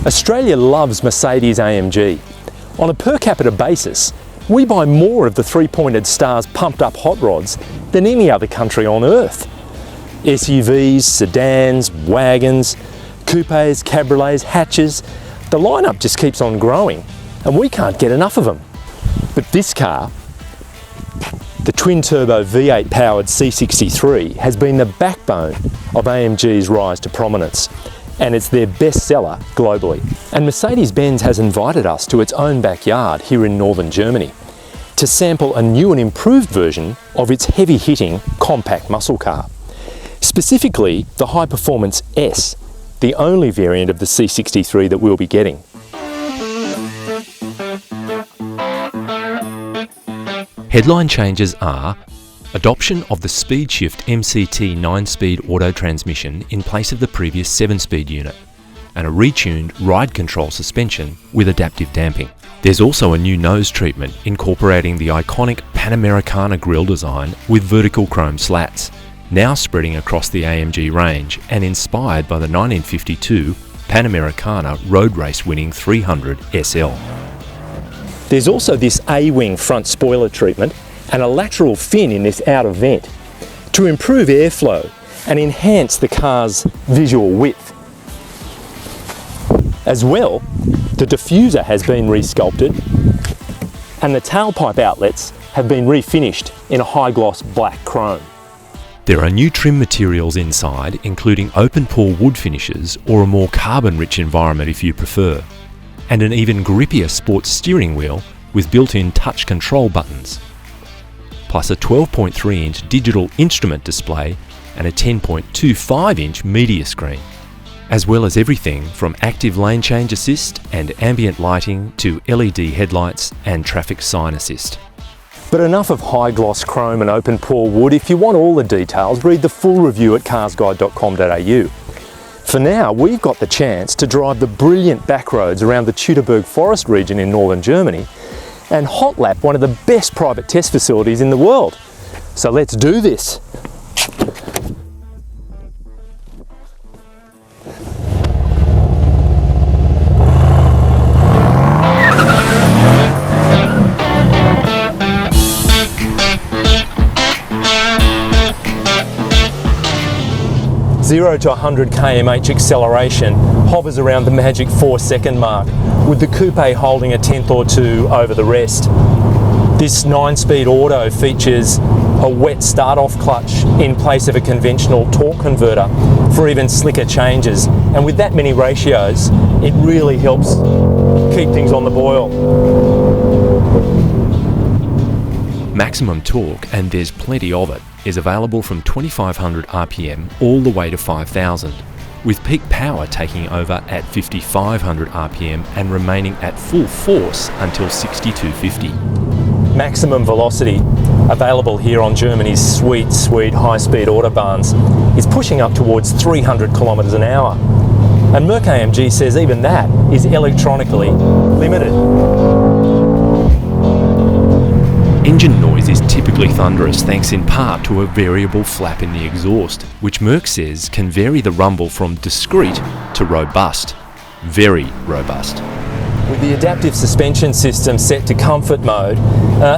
Australia loves Mercedes-AMG. On a per capita basis, we buy more of the three-pointed stars pumped up hot rods than any other country on earth. SUVs, sedans, wagons, coupes, cabriolets, hatches, the lineup just keeps on growing and we can't get enough of them. But this car, the twin-turbo V8 powered C63, has been the backbone of AMG's rise to prominence, and it's their best seller globally. And Mercedes-Benz has invited us to its own backyard here in northern Germany to sample a new and improved version of its heavy-hitting compact muscle car. Specifically, the High Performance S, the only variant of the C63 that we'll be getting. Headline changes are adoption of the Speed Shift MCT 9-speed auto transmission in place of the previous 7-speed unit, and a retuned ride control suspension with adaptive damping. There's also a new nose treatment incorporating the iconic Panamericana grille design with vertical chrome slats, now spreading across the AMG range and inspired by the 1952 Panamericana road race winning 300 SL. There's also this A-wing front spoiler treatment and a lateral fin in this outer vent to improve airflow and enhance the car's visual width. As well, the diffuser has been resculpted and the tailpipe outlets have been refinished in a high-gloss black chrome. There are new trim materials inside, including open-pore wood finishes or a more carbon-rich environment if you prefer, and an even grippier sports steering wheel with built-in touch control buttons, plus a 12.3-inch digital instrument display and a 10.25-inch media screen, as well as everything from active lane change assist and ambient lighting to LED headlights and traffic sign assist. But enough of high-gloss chrome and open-pore wood. If you want all the details, read the full review at carsguide.com.au. For now, we've got the chance to drive the brilliant back roads around the Teutoburg Forest region in northern Germany and hot lap one of the best private test facilities in the world. So let's do this. Zero to 100 km/h acceleration hovers around the magic 4-second mark, with the coupe holding a tenth or two over the rest. This 9-speed auto features a wet start-off clutch in place of a conventional torque converter for even slicker changes, and with that many ratios, it really helps keep things on the boil. Maximum torque, and there's plenty of it, is available from 2500 RPM all the way to 5000, with peak power taking over at 5500 RPM and remaining at full force until 6250. Maximum velocity, available here on Germany's sweet high-speed autobahns, is pushing up towards 300 kilometers an hour. And Merc-AMG says even that is electronically limited. Engine noise is typically thunderous thanks in part to a variable flap in the exhaust, which Merc says can vary the rumble from discreet to robust. Very robust. With the adaptive suspension system set to comfort mode,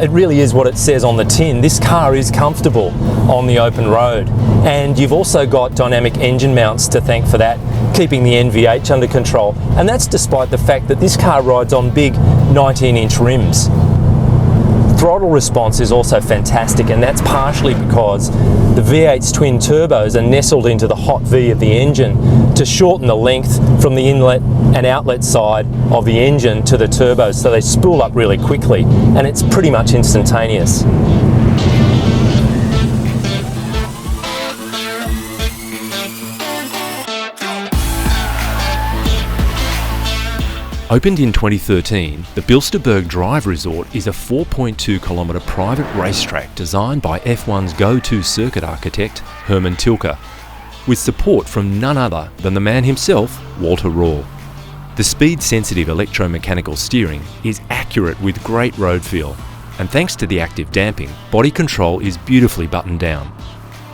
it really is what it says on the tin. This car is comfortable on the open road. And you've also got dynamic engine mounts to thank for that, keeping the NVH under control. And that's despite the fact that this car rides on big 19-inch rims. Throttle response is also fantastic, and that's partially because the V8's twin turbos are nestled into the hot V of the engine to shorten the length from the inlet and outlet side of the engine to the turbos, so they spool up really quickly, and it's pretty much instantaneous. Opened in 2013, the Bilsterberg Drive Resort is a 4.2 kilometre private racetrack designed by F1's go-to circuit architect, Hermann Tilke, with support from none other than the man himself, Walter Röhrl. The speed-sensitive electromechanical steering is accurate with great road feel, and thanks to the active damping, body control is beautifully buttoned down.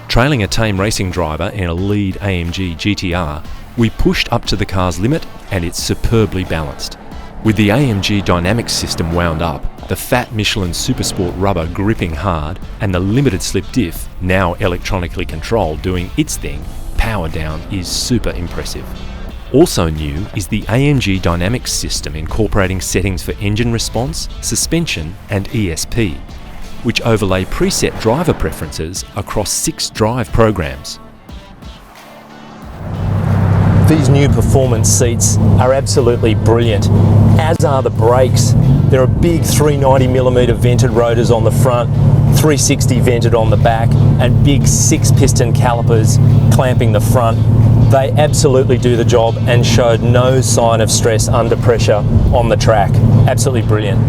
Trailing a tame racing driver in a lead AMG GTR, We pushed up to the car's limit and it's superbly balanced. With the AMG Dynamics system wound up, the fat Michelin Supersport rubber gripping hard, and the limited slip diff, now electronically controlled, doing its thing, power down is super impressive. Also new is the AMG Dynamics system incorporating settings for engine response, suspension and ESP, which overlay preset driver preferences across 6 drive programs. These new performance seats are absolutely brilliant, as are the brakes. There are big 390mm vented rotors on the front, 360 vented on the back, and big 6-piston calipers clamping the front. They absolutely do the job and showed no sign of stress under pressure on the track. Absolutely brilliant.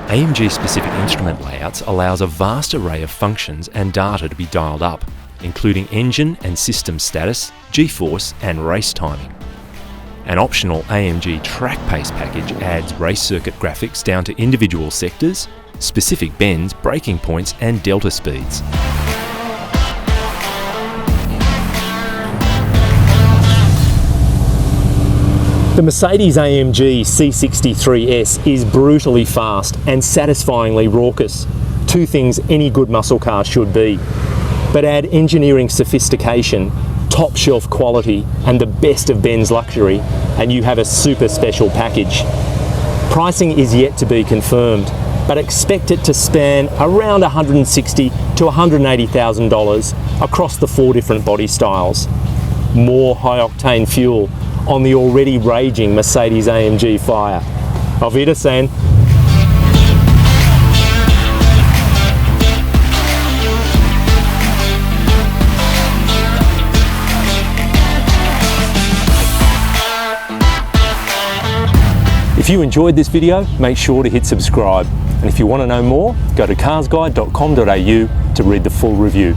AMG-specific instrument layouts allows a vast array of functions and data to be dialed up, including engine and system status, G-force and race timing. An optional AMG track pace package adds race circuit graphics down to individual sectors, specific bends, braking points and delta speeds. The Mercedes-AMG C63 is brutally fast and satisfyingly raucous. 2 things any good muscle car should be. But add engineering sophistication, top shelf quality and the best of Benz luxury and you have a super special package. Pricing is yet to be confirmed, but expect it to span around $160,000 to $180,000 across the 4 different body styles. More high-octane fuel on the already raging Mercedes-AMG fire. Auf Wiedersehen. If you enjoyed this video, make sure to hit subscribe. And if you want to know more, go to carsguide.com.au to read the full review.